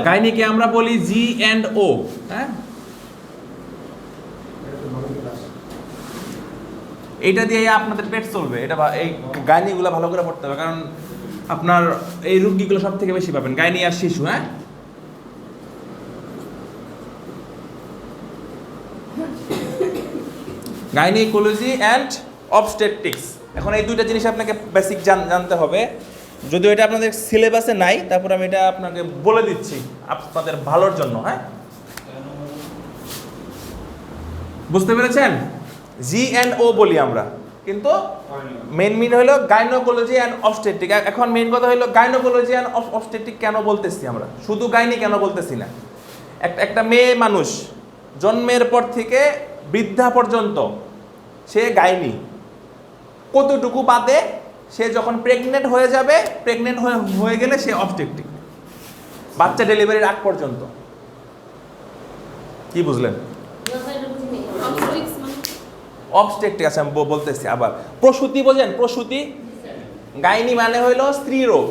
কাহিনীকে আমরা বলি G and ও। হ্যাঁ, এইটা দিয়ে আপনাদের পেট চলবে। এটা এই গাইনিগুলো ভালো করে পড়তে হবে, কারণ আপনার এই রোগীগুলো সব থেকে বেশি পাবেন, গাইনি আর শিশু। হ্যাঁ, গাইনিকোলজি অ্যান্ড অবস্টেট্রিক্স। এখন এই দুইটা জিনিস আপনাকে বেসিক জানতে হবে, যদিও এটা আপনাদের সিলেবাসে নাই, তারপর আমি এটা আপনাকে বলে দিচ্ছি আপনাদের ভালোর জন্য। হ্যাঁ, বুঝতে পেরেছেন? জি অ্যান্ড ও বলি আমরা, কিন্তু মেন হলো গাইনোকোলজি অ্যান্ড অবস্টেট্রিক। এখন মেন কথা হলো গাইনোকোলজি অ্যান্ড অবস্টেট্রিক কেন বলতেছি আমরা, শুধু গাইনি কেন বলতেছি না। একটা মেয়ে মানুষ জন্মের পর থেকে বৃদ্ধা পর্যন্ত সে গাইনি, কতটুকু বাদে সে যখন প্রেগনেন্ট হয়ে যাবে, প্রেগনেন্ট হয়ে গেলে সে অবস্টেট্রিক, বাচ্চা ডেলিভারির আগ পর্যন্ত। কি বুঝলেন? অবস্টেট্রিক আছে, আমি বলতেছি আবার। প্রসূতি বোঝেন? প্রসূতি, গাইনি মানে হইলো স্ত্রী রোগ।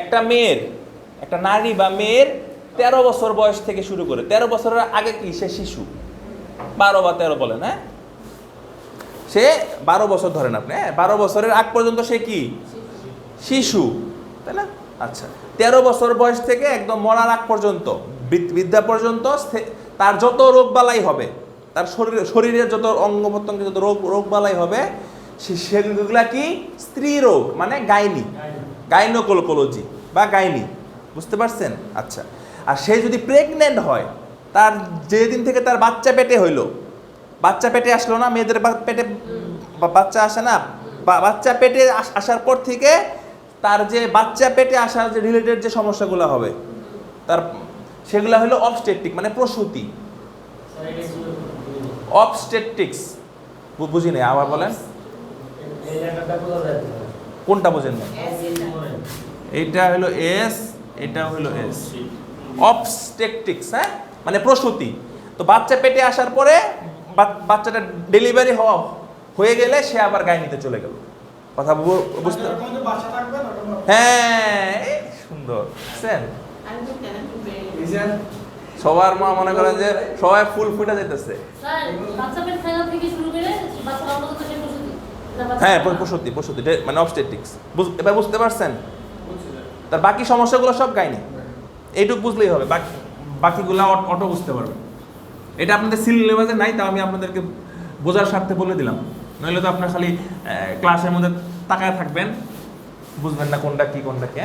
একটা মেয়ের, একটা নারী বা মেয়ের 13 বছর বয়স থেকে শুরু করে, 13 বছরের আগে কি সে শিশু, 12 বা 13 বলেন। হ্যাঁ, সে 12 বছর ধরেন আপনি, 12 বছরের আগ পর্যন্ত সে কি শিশু, তাই না? আচ্ছা, 13 বছর বয়স থেকে একদম মরার আগ পর্যন্ত, বৃদ্ধা পর্যন্ত তার যত রোগ বালাই হবে, তার শরীরের যত অঙ্গ প্রত্যঙ্গের যত রোগ বালাই হবে, সেগুলা কি স্ত্রী রোগ, মানে গাইনি, গাইনোকোলজি বা গাইনি। বুঝতে পারছেন? আচ্ছা, আর সে যদি প্রেগনেন্ট হয়, তার যেদিন থেকে তার বাচ্চা পেটে হইলো, বাচ্চা পেটে আসলো না, মেয়েদের পেটে বাচ্চা আসে না, বাচ্চা পেটে আসার পর থেকে তার যে বাচ্চা পেটে আসার যে রিলেটেড যে সমস্যাগুলো হবে, তার সেগুলো হলো অবস্টেট্রিক, মানে প্রসূতি। অবস্টেট্রিক্স বুঝি না, আবার বলেন। কোনটা বোঝেন না? এইটা হলো এস, এটা হলো এস। অবস্টেট্রিক্স, হ্যাঁ, মানে প্রসূতি। তো বাচ্চা পেটে আসার পরে বাচ্চাটা ডেলিভারি হয়ে গেলে সে আবার গাইনিতে চলে গেল। কথা বুঝতে? হ্যাঁ, সুন্দর। সবার মা মনে করেন যে সবাই ফুল ফুটে যেতেছে। হ্যাঁ, প্রসূতি, প্রসূতি মানে অবস্টেট্রিক্স। এবার বুঝতে পারছেন? তার বাকি সমস্যাগুলো সব গাইনি, এইটুকু বুঝলেই হবে, বাকিগুলো অটো বুঝতে পারবেন। এটা আপনাদের সিলেবাসে নাই, তাও আমি আপনাদেরকে বোঝার স্বার্থে বলে দিলাম, নইলে তো আপনার খালি ক্লাসের মধ্যে তাকায় থাকবেন, বুঝবেন না কোনটা কি কোনটা কে।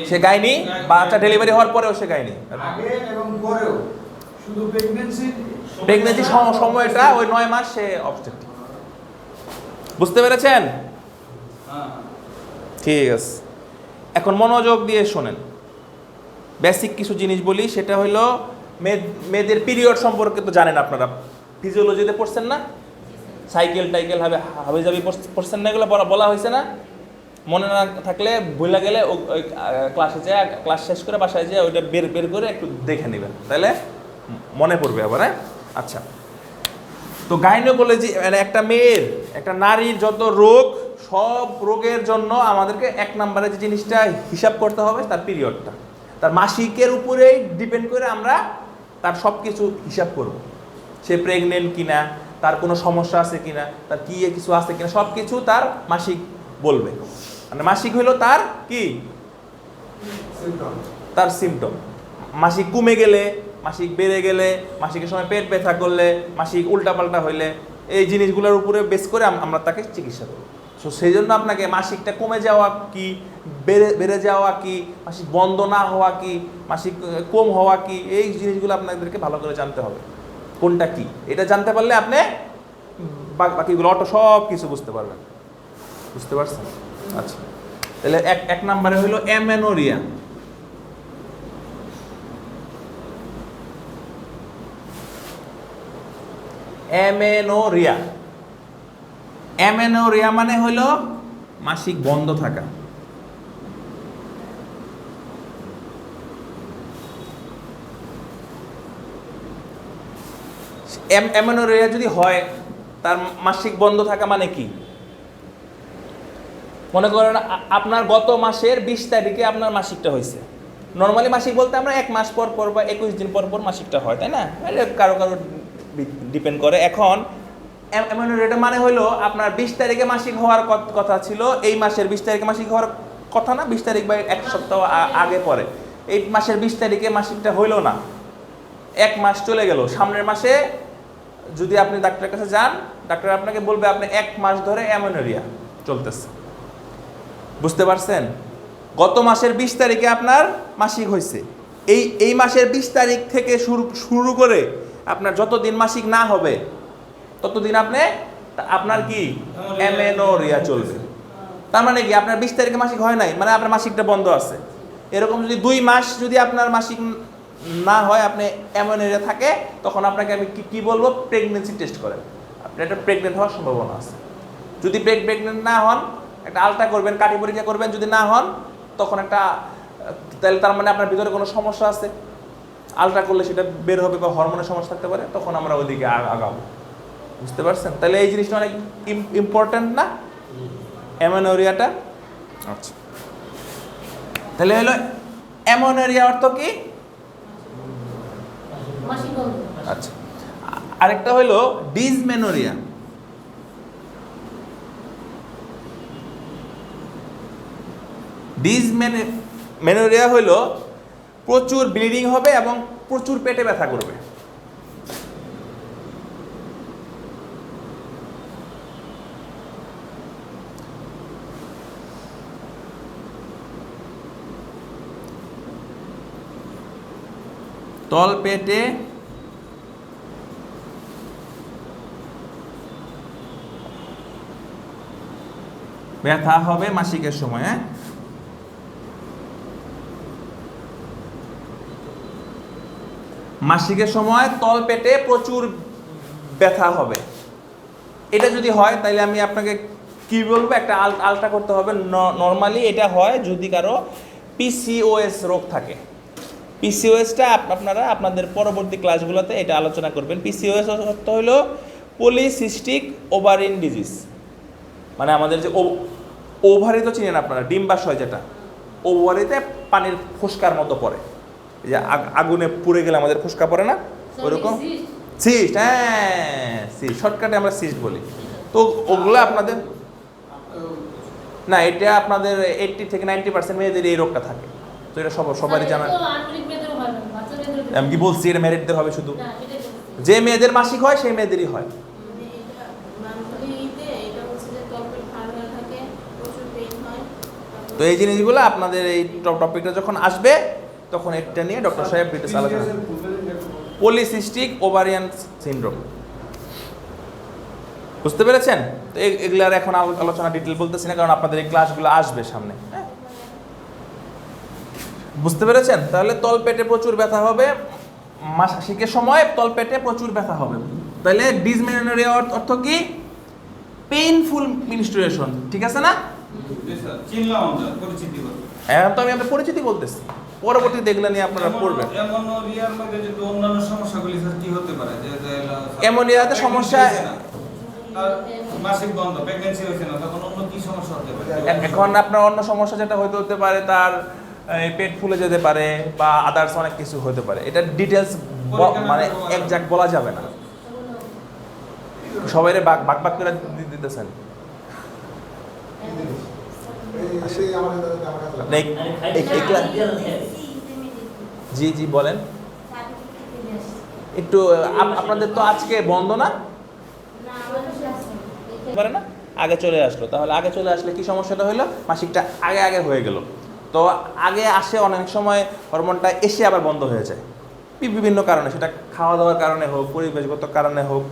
সে গাইনি, বাচ্চা ডেলিভারি হওয়ার পরেও সে গাইনি, প্রেগন্যান্সি সময়টা ওই 9 মাস সে অবস্টেট্রিক। বুঝতে পেরেছেন? ঠিক আছে, এখন মনোযোগ দিয়ে শোনেন। বেসিক কিছু জিনিস বলি, সেটা হলো মেয়েদের পিরিয়ড সম্পর্কে তো জানেন আপনারা, ফিজিওলজিতে পড়ছেন না? সাইকেল টাইকেল হবে, হাবিজাবি পড়ছেন না? এগুলো বলা হয়েছে না? মনে না থাকলে ভুলে গেলে ওই ক্লাসে যায়, ক্লাস শেষ করে বাসায় যায় ওইটা বের করে একটু দেখে নেবেন, তাহলে মনে পড়বে আবার। হ্যাঁ, আচ্ছা, তো গাইনোকোলজি মানে একটা মেয়ের, একটা নারীর যত রোগ, সব রোগের জন্য আমাদেরকে 1 নম্বরে যে জিনিসটা হিসাব করতে হবে তার পিরিয়ডটা। তার মাসিকের উপরেই ডিপেন্ড করে আমরা তার সব কিছু হিসাব করব। সে প্রেগনেন্ট কিনা, তার কোনো সমস্যা আছে কিনা, তার কি কিছু আছে কিনা, সব কিছু তার মাসিক বলবে। মানে মাসিক হইলো তার কি, তার সিমটম। মাসিক কমে গেলে, মাসিক বেড়ে গেলে, মাসিকের সময় পেট ব্যথা করলে, মাসিক উল্টাপাল্টা হইলে, এই জিনিসগুলোর উপরে বেস করে আমরা তাকে চিকিৎসা করব। সো সেই জন্য আপনাকে মাসিকটা কমে যাওয়া কি, বেড়ে যাওয়া কি, মাসিক বন্ধ না হওয়া কি, মাসিক কম হওয়া কি, এই জিনিসগুলো আপনাদেরকে ভালো করে জানতে হবে কোনটা কি। এটা জানতে পারলে আপনি বাকিগুলো অটো সব কিছু বুঝতে পারবেন। বুঝতে পারছেন? আচ্ছা, তাহলে এক নম্বরে হলো অ্যামেনোরিয়া। অ্যামেনোরিয়া, অ্যামেনোরিয়া মানে হলো মাসিক বন্ধ থাকা। অ্যামেনোরিয়া যদি হয়, তার মাসিক বন্ধ থাকা মানে কি? মনে করেন আপনার গত মাসের 20 তারিখে আপনার মাসিকটা হয়েছে। নর্মালি মাসিক বলতে আমরা 1 মাস পর পর বা 21 দিন পর পর মাসিকটা হয়, তাই না? এটা কারো কারো ডিপেন্ড করে। এখন এটা মানে হলো আপনার 20 তারিখে মাসিক হওয়ার কথা ছিল, এই মাসের 20 তারিখে মাসিক হওয়ার কথা না, 20 তারিখ বা 1 সপ্তাহ আগে পরে এই মাসের 20 তারিখে মাসিকটা হইলো না, 1 মাস চলে গেল। সামনের মাসে যদি আপনি ডাক্তারের কাছে যান, ডাক্তার আপনাকে বলবে আপনি 1 মাস ধরে অ্যামেনোরিয়া চলতেছে। বুঝতে পারছেন? গত মাসের 20 তারিখে আপনার মাসিক হয়েছে, এই মাসের 20 তারিখ থেকে শুরু করে আপনার যতদিন মাসিক না হবে ততদিন আপনার কি অ্যামেনোরিয়া চলবে। তার মানে কি আপনার 20 তারিখে মাসিক হয় নাই, মানে আপনার মাসিকটা বন্ধ আছে। এরকম যদি 2 মাস যদি আপনার মাসিক না হয়, আপনি অ্যামেনোরিয়া থাকে, তখন আপনাকে আমি কি বলবো, প্রেগনেন্সি টেস্ট করেন, আপনার একটা প্রেগনেন্ট হওয়ার সম্ভাবনা আছে। যদি প্রেগনেন্ট না হন, একটা আলট্রা করবেন, কাঠি পরীক্ষা করবেন, যদি না হন তখন তাহলে তার মানে আপনার ভিতরে কোনো সমস্যা আছে। আলট্রা করলে সেটা বের হবে বা হরমোনের সমস্যা থাকতে পারে, তখন আমরা ওইদিকে আগাবো। বুঝতে পারছেন? তাহলে এই জিনিসটা অনেক ইম্পর্ট্যান্ট না, অ্যামেনোরিয়াটা। আচ্ছা, তাহলে হলো অ্যামেনোরিয়া অর্থ কি? আচ্ছা, আরেকটা হলো ডিসমেনোরিয়া। ডিসমেনোরিয়া হলো প্রচুর ব্লিডিং হবে এবং প্রচুর পেটে ব্যথা করবে। তল পেটে ব্যথা হবে মাসিকের সময়। মাসিকের সময় তল পেটে প্রচুর ব্যথা হবে। এটা যদি হয় তাহলে আমি আপনাকে কি বলবো, একটা আলট্রা করতে হবে। নর্মালি এটা হয় যদি কারো পিসিওএস রোগ থাকে। পিসিওএসটা আপনারা আপনাদের পরবর্তী ক্লাসগুলোতে এটা আলোচনা করবেন। পিসিওএস অর্থ হলো পলিসিস্টিক ওভারিন ডিজিজ, মানে আমাদের যে ওভারি তো চিনেন আপনারা, ডিম্বাশয়, যেটা ওভারিতে পানির ফুসকার মতো পড়ে, এই যে আগুনে পুড়ে গেলে আমাদের ফুসকা পড়ে না, ওইরকম সিস্ট। হ্যাঁ, সিস্ট, শর্টকাটে আমরা সিস্ট বলি। তো ওগুলো আপনাদের না, এটা আপনাদের 80 থেকে 90% মেয়েদের এই রোগটা থাকে। তো এটা সবারই জানা। আমি কি বলছি এটা ম্যারিডদের হবে শুধু? যে মেয়েদের মাসিক হয় সেই মেয়েদেরই হয়। তো এই জিনিসগুলো আপনাদের এই টপিকটা যখন আসবে তখন এটা নিয়ে ডক্টর সাহেব ডিটেইলস আলোচনা। পলিসিস্টিক ওভারিয়ান সিনড্রোম, বুঝতে পেরেছেন? তো এগুলার এখন আলোচনা ডিটেইল বলতেছি না, কারণ আপনাদের এই ক্লাসগুলো আসবে সামনে। বুঝতে পেরেছেন? তাহলে তলপেটে প্রচুর ব্যথা হবে, মাসিকের সময় তলপেটে প্রচুর ব্যথা হবে। তাহলে ডিসমেনোরিয়া অর্থ কি? পেইনফুল মেনস্ট্রুয়েশন, ঠিক আছে না? চিনলাম আমরা, পরিচিতি বলতে। এখন তো আমি আপনার পরিচিতি বলতেছি, পরবর্তী দেখলে নিয়ে আপনারা পড়বেন। অ্যামোনিয়ার মধ্যে যদি অন্যান্য সমস্যাগুলি স্যার কি হতে পারে? যে অ্যামোনিয়াতে সমস্যা, মাসিক বন্ধ, প্রেগন্যান্সি হয়েছে না, তখন অন্য কি সমস্যা হতে পারে? এখন আপনার অন্য সমস্যা যেটা হতে পারে, তার পেট ফুলে যেতে পারে বা আদার্স অনেক কিছু হতে পারে। এটা ডিটেলস মানে একজাক্ট বলা যাবে না, সবাই ভাগ ভাগ করে দিতেছেন। জি জি বলেন। একটু আপনাদের তো আজকে বন্ধ না, পারে না, আগে চলে আসলো। তাহলে আগে চলে আসলে কি সমস্যাটা হলো? মাসিকটা আগে আগে হয়ে গেল। তো আগে আসে, অনেক সময় হরমোনটা এসে আবার বন্ধ হয়ে যায় বিভিন্ন কারণে, সেটা খাওয়া দাওয়ার কারণে হোক, পরিবেশগত কারণে হোক।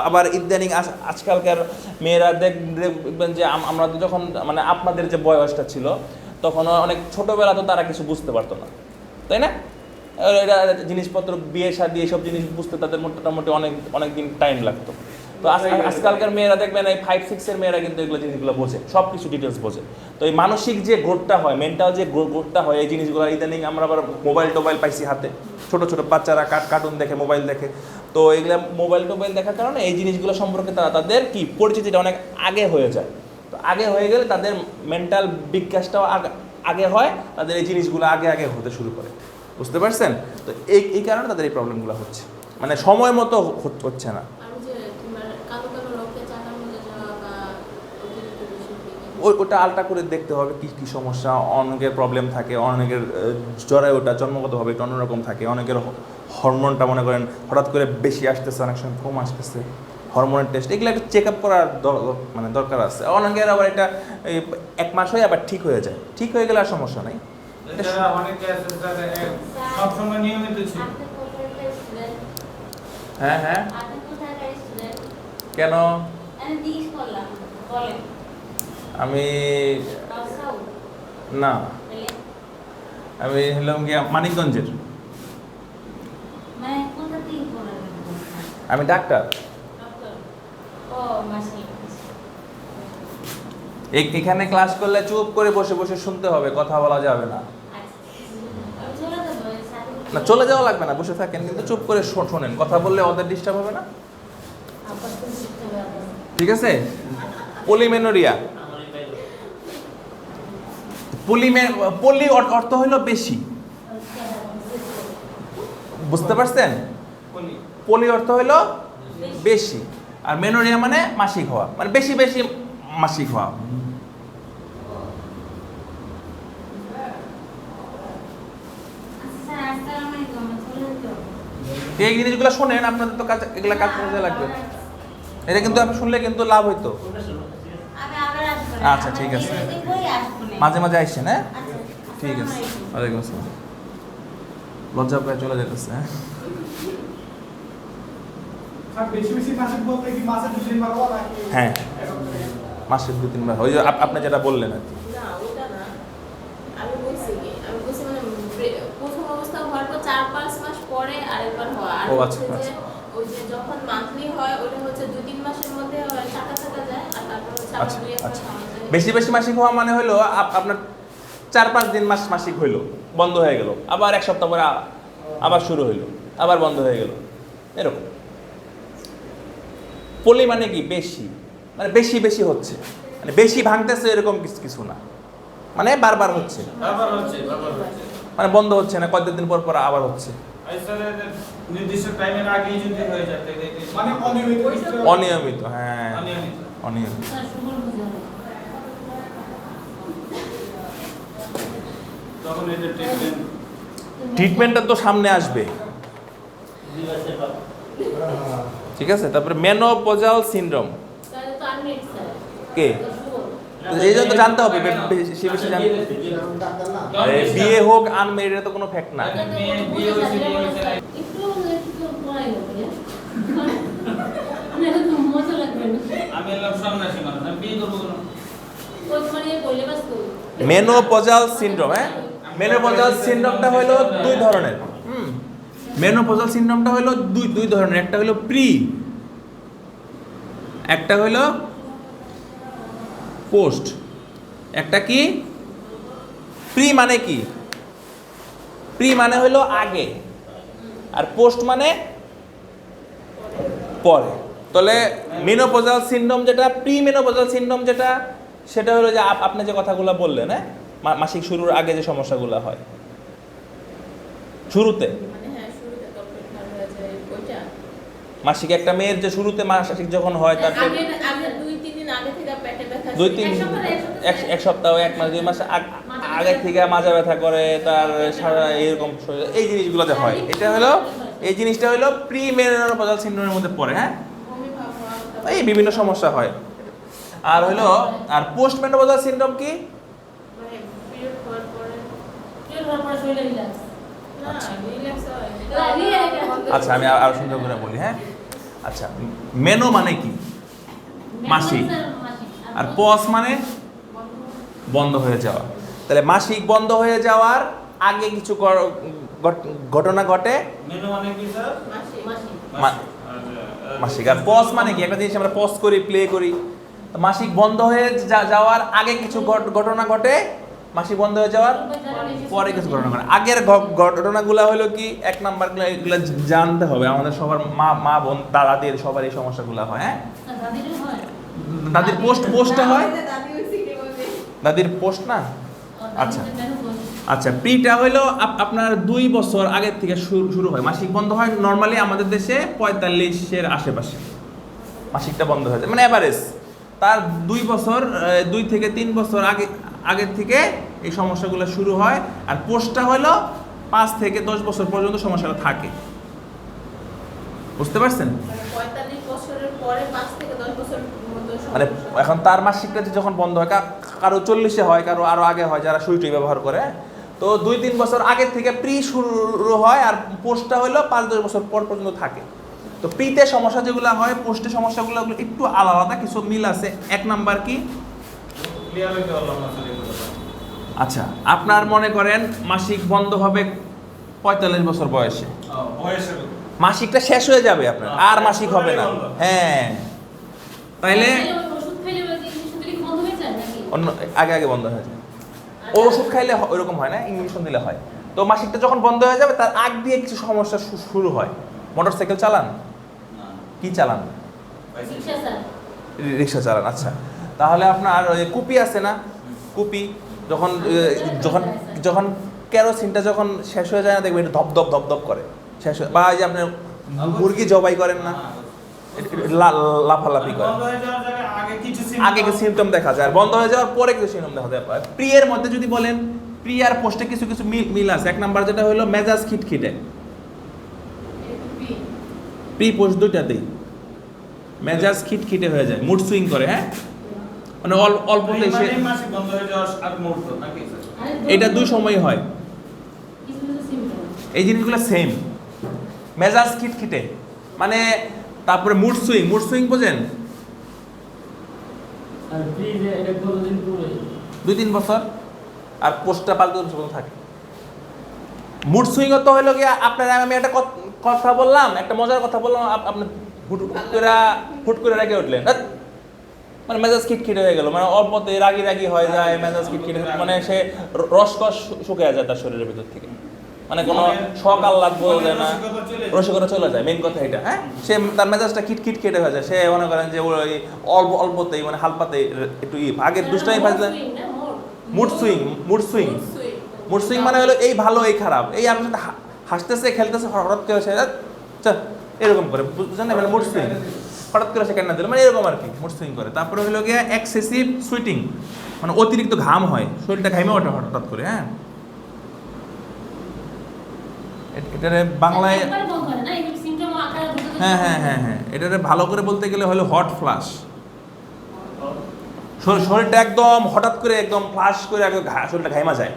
আবার ইদানিং আজকালকার মেয়েরা দেখবেন যে আমরা যখন মানে আপনাদের যে বয়সটা ছিল তখন অনেক ছোটোবেলা, তো তারা কিছু বুঝতে পারতো না, তাই না? এটা জিনিসপত্র, বিয়ে শাদী, এইসব জিনিস বুঝতে তাদের মোটামুটি অনেক দিন টাইম লাগতো। তো আজকালকার মেয়েরা দেখবেন এই 5-6 মেয়েরা কিন্তু এগুলো জিনিসগুলো বোঝে, সব কিছু ডিটেলস বোঝে। তো এই মানসিক যে গ্রোথটা হয়, মেন্টাল যে গ্রোথটা হয়, এই জিনিসগুলো ইদানিং আমরা আবার মোবাইল পাইছি হাতে, ছোট ছোট বাচ্চারা কার্টুন দেখে, মোবাইল দেখে। তো এইগুলো মোবাইল দেখার কারণে এই জিনিসগুলো সম্পর্কে তাদের কি পরিচিতিটা অনেক আগে হয়ে যায়। তো তো আগে হয়ে গেলে তাদের মেন্টাল বিকাশটাও আগে হয়, তাদের এই জিনিসগুলো আগে আগে হতে শুরু করে। বুঝতে পারছেন? তো এই কারণে তাদের এই প্রবলেমগুলো হচ্ছে, মানে সময় মতো হচ্ছে না। ওটা আলটা করে দেখতে হবে কি কি সমস্যা। অনেকের প্রবলেম থাকে, অনেকের জ্বরে ওটা জন্মগতভাবে একটু অন্যরকম থাকে, অনেকের হরমোনটা মনে করেন হঠাৎ করে বেশি আসতেছে, অনেক সময় কম আসতেছে, হরমোনের টেস্ট এগুলো একটু চেক আপ করার মানে দরকার আছে। অনেকের আবার এটা 1 মাস হয়ে আবার ঠিক হয়ে যায়, ঠিক হয়ে গেলে আর সমস্যা নেই। সবসময় নিয়মিত ছিল। হ্যাঁ হ্যাঁ, কেন? আমি না, আমি হলাম গিয়া মানিকগঞ্জের, আমি ডাক্তার। এখানে ক্লাস করলে চুপ করে বসে বসে শুনতে হবে, কথা বলা যাবে না। না চলে যাওয়া লাগবে না, বসে থাকেন কিন্তু চুপ করে শোনেন, কথা বললে ওদের ডিস্টার্ব হবে না। ঠিক আছে? পলিমেনোরিয়া, পলি অর্থ হলো বেশি, বুঝতে পারছেন? পলি অর্থ হলো বেশি, আর মেনোরিয়া মানে মাসিক হওয়া, মানে বেশি বেশি মাসিক হওয়া। এই জিনিসগুলো শোনেন, আপনাদের তো কাজ, এগুলা কাজ করতে লাগবে। এটা কিন্তু আপনি শুনলে কিন্তু লাভ হইতো। আচ্ছা ঠিক আছে, মাঝে মাঝে আইসেন। হ্যাঁ ঠিক আছে, ওয়ালাইকুম আসসালাম। লজ্জা পেয়ে চলে যেতেছে। হ্যাঁ মাসে 2-3 বার, ওই যে আপনি যেটা বললেন আর কি। ও আচ্ছা আচ্ছা, আচ্ছা আচ্ছা। বেশি বেশি মাসিক হওয়া মানে হলো আপনার 4-5 দিন মাসিক হইলো, বন্ধ হয়ে গেল, আবার 1 সপ্তাহ পরে আবার শুরু হইলো, আবার বন্ধ হয়ে গেল, এরকম। পলি মানে কি? বেশি, মানে বেশি বেশি হচ্ছে, মানে বেশি ভাঙতেছে এরকম কিছু না, মানে বারবার হচ্ছে, মানে বন্ধ হচ্ছে না, কয়েকদিন পর পর আবার হচ্ছে। নির্দিষ্ট টাইমের আগেই যদি হয়ে যায় মানে অনিয়মিত। হ্যাঁ অনিয়মিত। তখন এটা ট্রিটমেন্টটা তো সামনে আসবে, ঠিক আছে? তারপরে মেনোপজাল সিনড্রোম কে, এই জন্য তো জানতে হবে, বেশি বেশি জানতে। বিয়ে হোক আনমেরিড, এটা তো কোনো ফ্যাক্ট না। মেনোপজাল সিনড্রোম, হ্যাঁ মেনোপজাল সিনড্রোমটা হলো 2 ধরনের। মেনোপজাল সিনড্রোমটা হলো দুই ধরনের, একটা হলো প্রি, একটা হলো পোস্ট। একটা কি? প্রি মানে কি? প্রি মানে হলো আগে, আর পোস্ট মানে পরে। তাহলে মেনোপজাল সিনড্রোম যেটা, প্রি মেনোপজাল সিনড্রোম যেটা, সেটা হলো যে আপনি যে কথাগুলো বললেন, হ্যাঁ মাসিক শুরুর আগে যে সমস্যাগুলো হয় শুরুতে, মাসিক একটা মেয়ের যে শুরুতে মাসিক যখন হয়, তারপর 2-3 সপ্তাহ 1 মাস 2 মাস আগে থেকে মাজা ব্যথা করে, তার সারা এরকম এই জিনিসগুলো যে হয়, এটা হলো, এই জিনিসটা হলো প্রি মেনোপজাল সিনড্রোমের মধ্যে পড়ে। হ্যাঁ এই বিভিন্ন সমস্যা হয়। আর হলো, আর পোস্ট মেনোপজাল সিনড্রোম কি? আচ্ছা আমি আরো সুন্দর করে বলি। হ্যাঁ আচ্ছা, মেনো মানে কি? মাসিক। আর পজ মানে বন্ধ হয়ে যাওয়া। তাহলে মাসিক বন্ধ হয়ে যাওয়ার আগে কিছু ঘটনা ঘটে। মেনো মানে কি স্যার? মাসিক। আর পজ মানে কি? একটা জিনিস আমরা পজ করি, প্লে করি। মাসিক বন্ধ হয়ে যাওয়ার আগে কিছু ঘটনা ঘটে, মাসিক বন্ধ হয়ে যাওয়ার পরে কিছু ঘটনা ঘটে। আগের ঘটনাগুলো হলো কি? 1 নাম্বার, এগুলো জানতে হবে। আমাদের সবার মা বোন দাদাদের সবার এই সমস্যাগুলো হয়। হ্যাঁ দাদির পোস্টটা হয়, দাদির পোস্ট না। আচ্ছা আচ্ছা, প্রিটা হইলো আপনার 2 বছর আগের থেকে শুরু হয়, মাসিক বন্ধ হয় নর্মালি আমাদের দেশে 45-এর আশেপাশে মাসিকটা বন্ধ হয়ে যায়, মানে অ্যাভারেজ তার 2 বছর 2 থেকে 3 বছর আগের থেকে এই সমস্যাগুলো শুরু হয়। আর পোস্টটা হলো 5 থেকে 10 বছর পর্যন্ত সমস্যাটা থাকে। বুঝতে পারছেন? 45 বছরের পরে 5 থেকে 10 বছর মানে এখন তার মাসিকটা যখন বন্ধ হয়, কারো 40-এ হয়, কারো আরো আগে হয় যারা সুইটুই ব্যবহার করে। তো 2-3 বছর আগের থেকে প্রি শুরু হয়, আর পোস্টটা হলো 5-10 বছর পর পর্যন্ত থাকে। তো প্রিতে সমস্যা যেগুলো হয়, পোস্টে সমস্যাগুলো একটু আলাদা, কিছু মিল আছে। 1 নাম্বার কি, ক্লিয়ার হইতে পারলাম না আসলে এগুলো। আচ্ছা আপনার মনে করেন মাসিক বন্ধ হবে 45 বছর বয়সে, বয়সের মাসিকটা শেষ হয়ে যাবে আপনার, আর মাসিক হবে না। হ্যাঁ, তাইলে ওষুধ খাইলে ইনজেকশন দিলে বন্ধ হয়ে যায় নাকি? অন্য আগে বন্ধ হয়ে যায়। ওষুধ খাইলে ওরকম হয় না, ইঞ্জেকশন দিলে হয়। তো মাসিকটা যখন বন্ধ হয়ে যাবে তার আগ দিয়ে কিছু সমস্যা শুরু হয়। মোটরসাইকেল চালান, কি চালান? রিকশা স্যার, রিক্সা চালান। আচ্ছা, তাহলে আপনার ওই কুপি আছে না, কুপি যখন যখন যখন কেরোসিনটা যখন শেষ হয়ে যায় না, দেখবেন ধপ ধপ ধপ ধপ করে শেষ হয়ে, বা এই যে আপনি মুরগি জবাই করেন না, লাফালাফি করে, বন্ধ হয়ে যাওয়ার জায়গায় আগে কিছু সিমটম দেখা যায়, আর বন্ধ হয়ে যাওয়ার পরে কিছু সিমটম দেখা যায়। প্রিয়ের মধ্যে যদি বলেন, প্রি আর পোস্টে কিছু কিছু মিল আছে। 1 নাম্বার যেটা হলো মেজাজ খিটখিটে, প্রি পোস্ট দুইটাতেই মেজাজ খিটখিটে হয়ে যায়, মুড সুইং করে। হ্যাঁ, মানে অল্পতেই সে, মাসিক বন্ধ হয়ে যাওয়ার আগ মুহূর্ত নাকি স্যার? এটা 2 সময় হয়। কিছু কিছু সিম্পটম এই জিনিসগুলো সেম, মেজাজ খিটখিটে মানে, তারপরে মুড সুইং বোঝেন, আর ফ্রিজে এটা কতদিন পরে 2-3 বছর, আর পোস্টটা 5-10 বছর পর্যন্ত থাকে। মুড সুইং তো হলো গিয়ে আপনার, আমি একটা কথা বললাম, একটা মজার কথা বললাম, আপনি হুট করে রেগে উঠলেন, মানে মেজাজ খিটখিটে হয়ে গেল, মানে অল্পতে রাগি হয়ে যায়, মেজাজ খিটখিটে, মানে সে রসকস শুকিয়ে যায় তার শরীরের ভিতর থেকে, মানে কোনো শখ আহ্লাদ বোঝা যায় না, রসিকতা চলে যায়। মেন কথা এটা। হ্যাঁ, সে তার মেজাজটা খিটখিটে হয়ে যায়, সে মনে করেন যে ওই অল্পতেই, মানে হালপাতেই একটু আগের দুষ্টামি ফাজলে মুড সুইং মানে হলো এই ভালো এই খারাপ, এই আপনার সাথে হাসতেছে খেলতেছে, হঠাৎ করে সে এরকম করে, বুঝলেন না, মানে মুড সুইং, হঠাৎ করে সে কেন দিল, মানে এরকম আর কি মুড সুইং করে। তারপরে হলো গিয়ে এক্সেসিভ সুইটিং, মানে অতিরিক্ত ঘাম হয়, শরীরটা ঘামে ওঠে হঠাৎ করে। হ্যাঁ, এটারে বাংলায়, হ্যাঁ, এটারে ভালো করে বলতে গেলে হলো হট ফ্লাশ। শরীরটা একদম হঠাৎ করে একদম ফ্লাশ করে শরীরটা ঘাইমা যায়,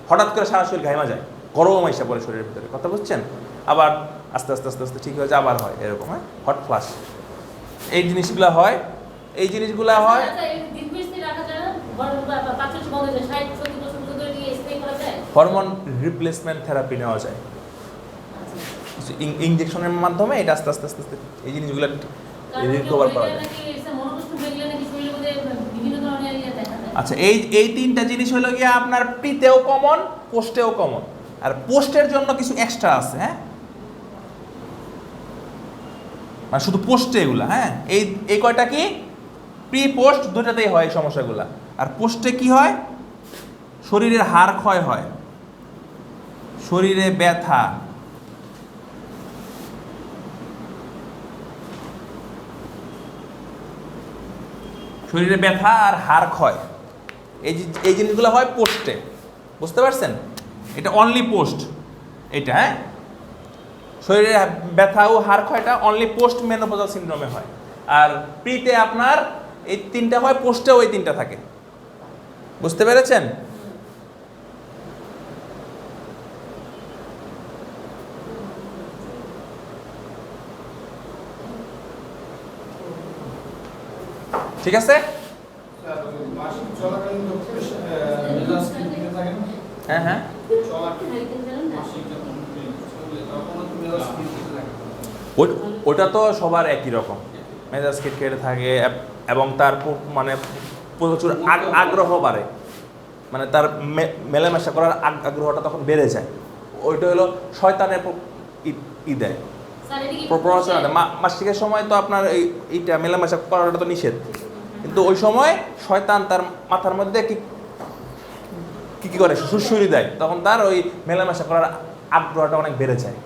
হঠাৎ করে সারা শরীর ঘাইমা যায়, গরম আইসা পড়ে শরীরের ভিতরে, কথা বুঝছেন? আবার আস্তে আস্তে ঠিক হয়ে যায়, আবার হয় এরকম। হ্যাঁ, হট ফ্লাশ, এই জিনিসগুলো হয়, হরমোন রিপ্লেসমেন্ট থেরাপি নেওয়া যায় ইনজেকশনের মাধ্যমে, এটা আস্তে আস্তে এই জিনিসগুলো রিকভার করা যায়। আচ্ছা, এই 3টা জিনিস হলো গিয়ে আপনার প্রিতেও কমন, পোস্টেও কমন, আর পোস্টের জন্য কিছু এক্সট্রা আছে। হ্যাঁ, মানে শুধু পোস্টে এগুলা। হ্যাঁ, এই কয়টা কি, প্রি পোস্ট দুটাতেই হয় এই সমস্যাগুলা। আর পোস্টে কি হয়, শরীরের হাড় ক্ষয় হয়, শরীরে ব্যথা, আর হাড় ক্ষয়, এই জিনিসগুলো হয় পোস্টে। বুঝতে পারছেন? এটা অনলি পোস্ট এটা। হ্যাঁ, শরীরে ব্যথা ও হাড় ক্ষয়টা অনলি পোস্ট মেনোপজাল সিনড্রোমে হয়। আর প্রিতে আপনার এই 3টা হয়, পোস্টেও এই 3টা থাকে। বুঝতে পেরেছেন? ঠিক আছে? হ্যাঁ, ওটা তো সবার একই রকম, মেজাজ খিটখিটে থাকে, এবং তার মানে প্রচুর আগ্রহ বাড়ে, মানে তার মেলামেশা করার আগ্রহটা তখন বেড়ে যায়। ওইটা হলো শয়তানের দেয় প্ররোচনা দেয়। মাসিকের সময় তো আপনার এইটা মেলামেশা করাটা তো নিষেধ, কিন্তু ওই সময় শয়তান তার মাথার মধ্যে কি কি করে সুরসুরি দেয়, তখন তার ওই মেলামেশা করার আগ্রহটা অনেক বেড়ে যায়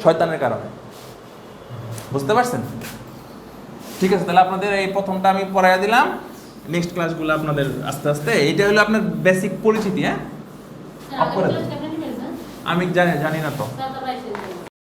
শয়তানের কারণে। বুঝতে পারছেন? ঠিক আছে, তাহলে আপনাদের এই প্রথমটা আমি পড়াইয়া দিলাম, নেক্সট ক্লাসগুলো আপনাদের আস্তে আস্তে। এইটা হলো আপনার বেসিক পরিচিতি। হ্যাঁ, স্যার, আগের ক্লাস কেমন নিবেন স্যার? আমি জানি না তো। স্যার, তারপর এসে